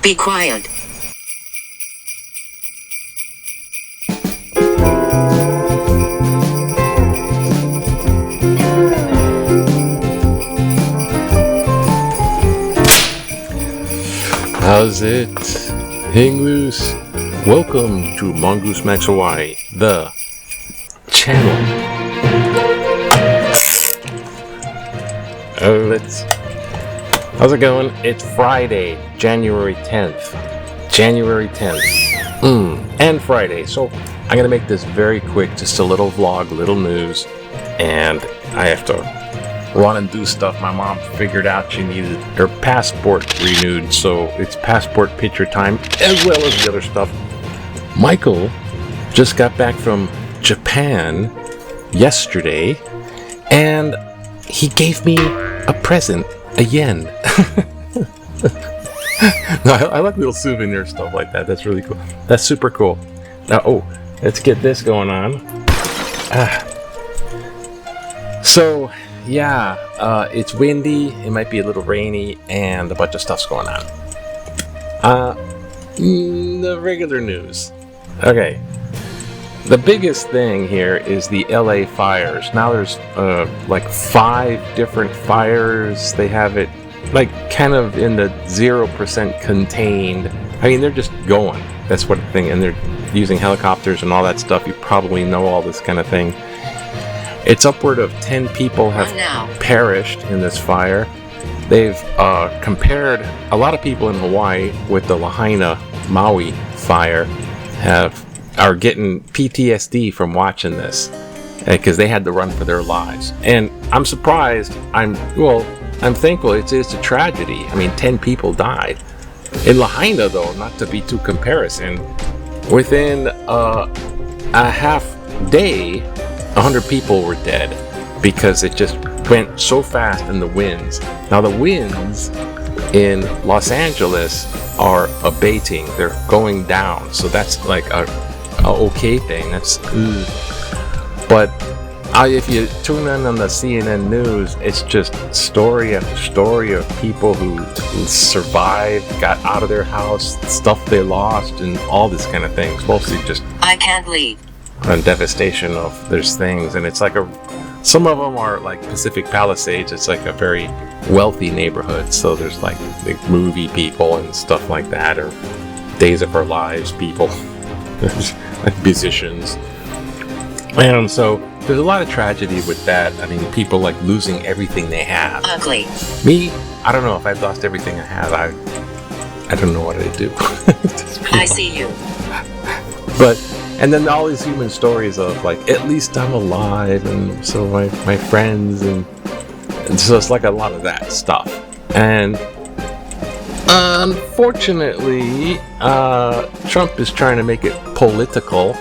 Be quiet. How's it? Hang loose. Welcome to Mongoose Max Hawaii, the channel. How's it going? It's Friday, January 10th. And Friday. So I'm gonna make this very quick, just a little vlog, little news, and I have to run and do stuff. My mom figured out she needed her passport renewed, so it's passport picture time, as well as the other stuff. Michael just got back from Japan yesterday, and he gave me a present, a yen. No, I like little souvenir stuff like that. That's really cool. That's super cool. Now, let's get this going on. So, yeah, it's windy, it might be a little rainy, and a bunch of stuff's going on. The regular news. Okay. The biggest thing here is the LA fires. Now there's like 5 different fires. They have it like kind of in the 0% contained. I mean, they're just going. That's what the thing, and they're using helicopters and all that stuff. You probably know all this kind of thing. It's upward of 10 people have perished in this fire. They've compared a lot of people in Hawaii with the Lahaina Maui fire are getting PTSD from watching this because they had to run for their lives. And I'm surprised. I'm thankful. It's a tragedy. I mean, 10 people died. In Lahaina, though, not to be too comparison, within a half day, 100 people were dead because it just went so fast in the winds. Now the winds in Los Angeles are abating. They're going down. So that's like a okay thing. That's but if you tune in on the CNN news, it's just story after story of people who survived, got out of their house, stuff they lost, and all this kind of things. Mostly just I can't leave. And devastation of there's things, and it's like some of them are like Pacific Palisades. It's like a very wealthy neighborhood, so there's like movie people and stuff like that, or Days of Our Lives people, like musicians, and so there's a lot of tragedy with that. I mean, people like losing everything they have. Ugly. Me, I don't know if I've lost everything I have. I don't know what I'd do. I see you. And then all these human stories of like, at least I'm alive, and so my friends, and so it's like a lot of that stuff. And unfortunately, Trump is trying to make it political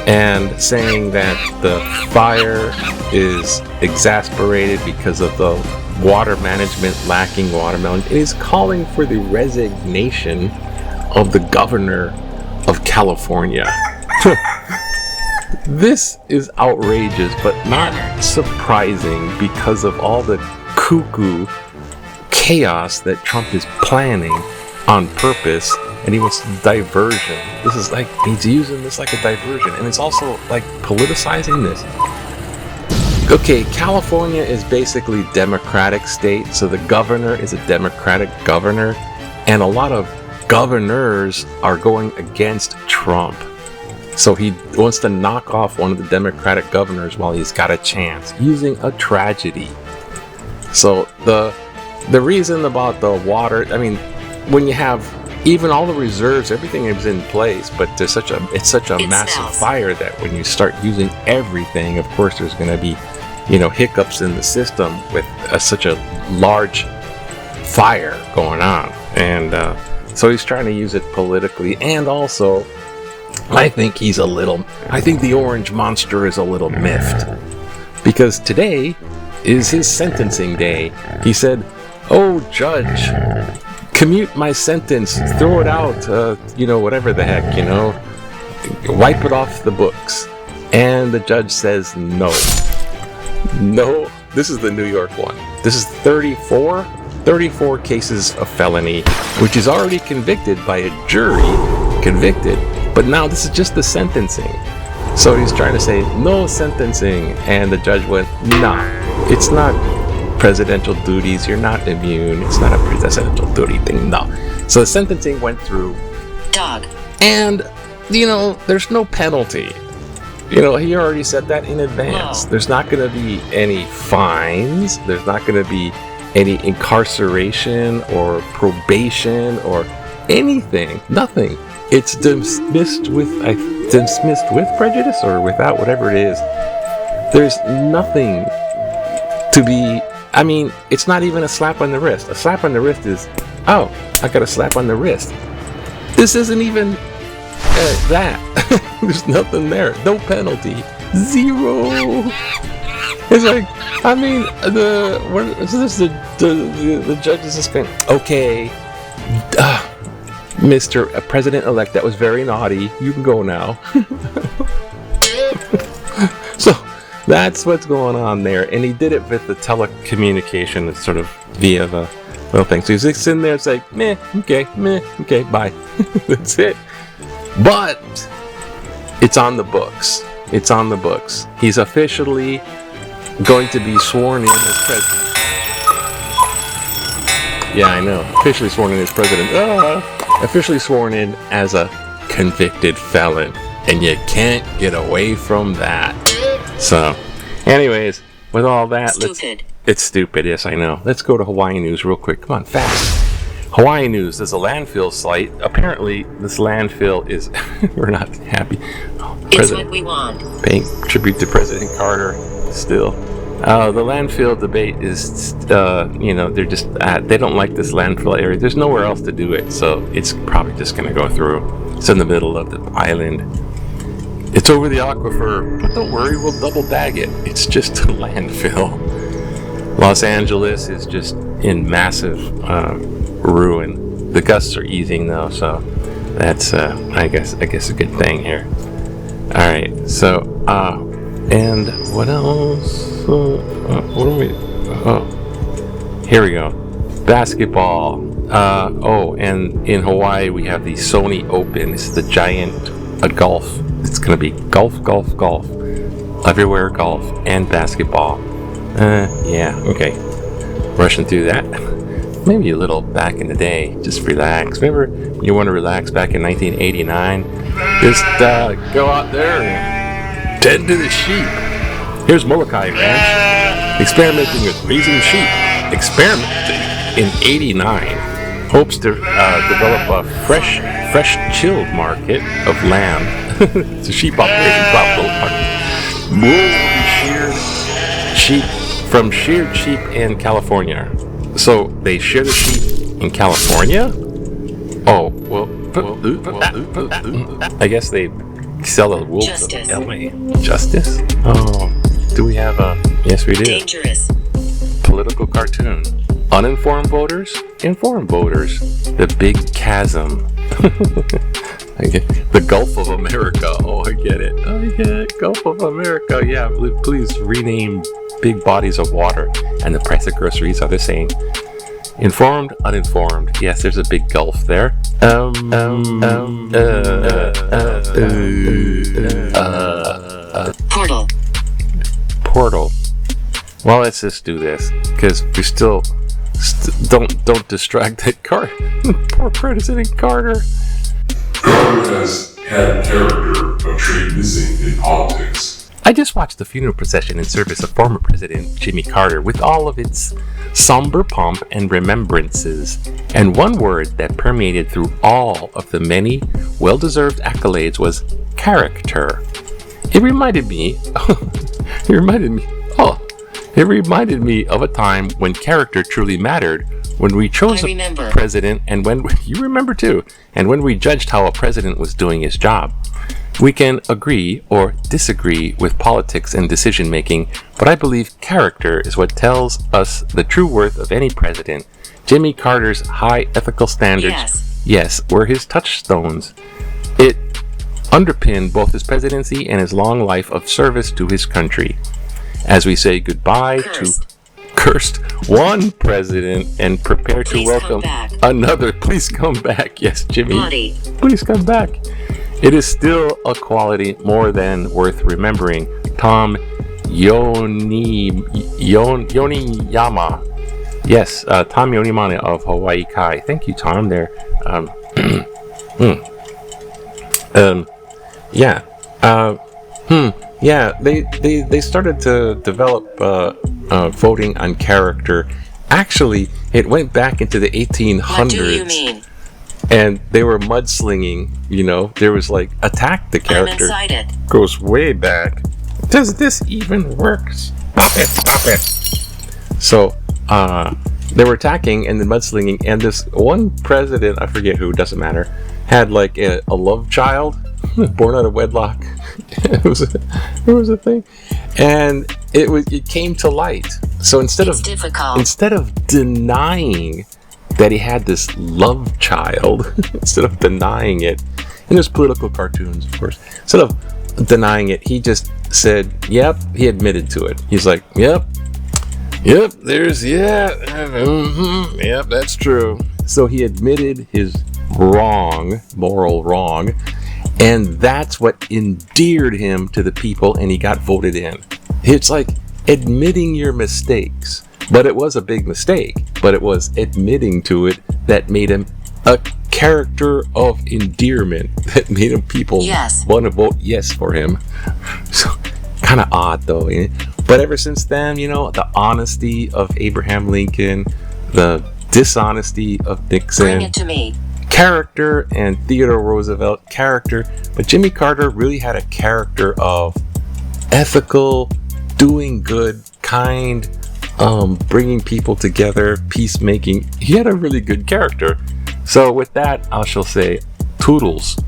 and saying that the fire is exasperated because of the water management, lacking watermelon. It is calling for the resignation of the governor of California. This is outrageous, but not surprising because of all the cuckoo chaos that Trump is planning on purpose, and he wants diversion. This is like, he's using this like a diversion, and it's also like politicizing this. Okay, California is basically Democratic state, so the governor is a Democratic governor, and a lot of governors are going against Trump. So he wants to knock off one of the Democratic governors while he's got a chance, using a tragedy. So the reason about the water, I mean, when you have even all the reserves, everything is in place, but it's such a massive fire that when you start using everything, of course there's going to be, hiccups in the system with such a large fire going on. And so he's trying to use it politically, and also I think the orange monster is a little miffed, because today is his sentencing day. He said, "Oh, judge, commute my sentence, throw it out, whatever the heck, wipe it off the books." And the judge says no. This is the New York one. This is 34 cases of felony, which is already convicted by a jury, convicted, but now this is just the sentencing. So he's trying to say no sentencing, and the judge went, nah, it's not presidential duties, you're not immune, it's not a presidential duty thing, no. So the sentencing went through. Dog. And, there's no penalty. He already said that in advance. No. There's not going to be any fines. There's not going to be any incarceration or probation or anything. Nothing. It's dismissed with prejudice or without, whatever it is. There's nothing to be. I mean, it's not even a slap on the wrist. A slap on the wrist is, oh, I got a slap on the wrist. This isn't even that. There's nothing there. No penalty. Zero. It's like, I mean, the judge is just going, okay, Mr. President-elect, that was very naughty. You can go now. So that's what's going on there. And he did it with the telecommunication, sort of via the little thing. So he's sitting there, it's like, meh, okay, bye. That's it. But it's on the books. It's on the books. He's officially going to be sworn in as president. Yeah, I know. Officially sworn in as president. Officially sworn in as a convicted felon. And you can't get away from that. So, anyways, with all that, it's stupid, yes, I know. Let's go to Hawaii news real quick. Come on, fast. Hawaii news, there's a landfill site. Apparently, this landfill is, we're not happy. It's what we want. Paying tribute to President Carter, still. The landfill debate is, they're just, they don't like this landfill area. There's nowhere else to do it, so it's probably just going to go through. It's in the middle of the island. It's over the aquifer, but don't worry, we'll double bag it. It's just a landfill. Los Angeles is just in massive ruin. The gusts are easing though, so that's I guess a good thing here. All right, so and what else? What are we? Oh, here we go. Basketball. And in Hawaii we have the Sony Open. It's the giant golf. It's gonna be golf, everywhere golf and basketball. Yeah, okay. Rushing through that. Maybe a little back in the day, just relax. Remember when you want to relax back in 1989? Just go out there and tend to the sheep. Here's Molokai Ranch, experimenting with raising sheep. Experimenting in '89. Hopes to develop a fresh chilled market of lamb. It's a sheep operation profitable market. Wool will be sheared from sheared sheep in California. So they shear the sheep in California? Oh, well, I guess they sell the wool to LA. Justice? Oh, do we have a... Yes, we do. Dangerous. Political cartoon. Uninformed voters, informed voters. The big chasm. I get the Gulf of America. Oh, I get it. Gulf of America. Yeah, please rename big bodies of water. And the price of groceries are the same. Informed, uninformed. Yes, there's a big gulf there. Portal. Well, let's just do this because we still don't distract that poor President Carter. Carter has had a character of trade missing in politics. I just watched the funeral procession in service of former President Jimmy Carter with all of its somber pomp and remembrances, and one word that permeated through all of the many well-deserved accolades was character. It reminded me of a time when character truly mattered, when we chose a president, and when you remember too, and when we judged how a president was doing his job. We can agree or disagree with politics and decision making, but I believe character is what tells us the true worth of any president. Jimmy Carter's high ethical standards, yes, were his touchstones. It underpinned both his presidency and his long life of service to his country. As we say goodbye to cursed one president and prepare to Please welcome come back. another. Please come back. Yes, Jimmy. Body. Please come back. It is still a quality more than worth remembering. Tom Yoniyama. Yes, Tom Yonimane of Hawaii Kai. Thank you, Tom. There. Yeah. They started to develop voting on character. Actually, it went back into the 1800s. What do you mean? And they were mudslinging. You know, there was like attack the character. I'm inside it. Goes way back. Does this even work? Stop it. So, they were attacking and then mudslinging, and this one president, I forget who, doesn't matter, had like a love child born out of wedlock. it was a thing, and it came to light. So instead of denying that he had this love child, instead of denying it, and there's political cartoons, of course, instead of denying it, he just said, "Yep," he admitted to it. He's like, "Yep, yep, that's true." So he admitted his moral wrong, and that's what endeared him to the people, and he got voted in. It's like admitting your mistakes, but it was a big mistake, but it was admitting to it that made him a character of endearment, that made him people want to vote yes for him. So kind of odd though, eh? But ever since then, you know, the honesty of Abraham Lincoln, the dishonesty of Nixon, Bring it to me. Character, and Theodore Roosevelt, character. But Jimmy Carter really had a character of ethical, doing good, kind, bringing people together, peacemaking. He had a really good character. So with that, I shall say, toodles.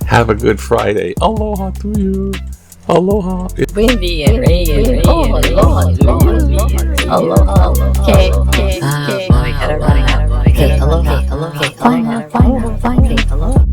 Have a good Friday. Aloha to you. Aloha. Windy and rainy. Oh, aloha to you. Aloha. Okay. Boy, gotta run. Okay, aloha. Okay, aloha.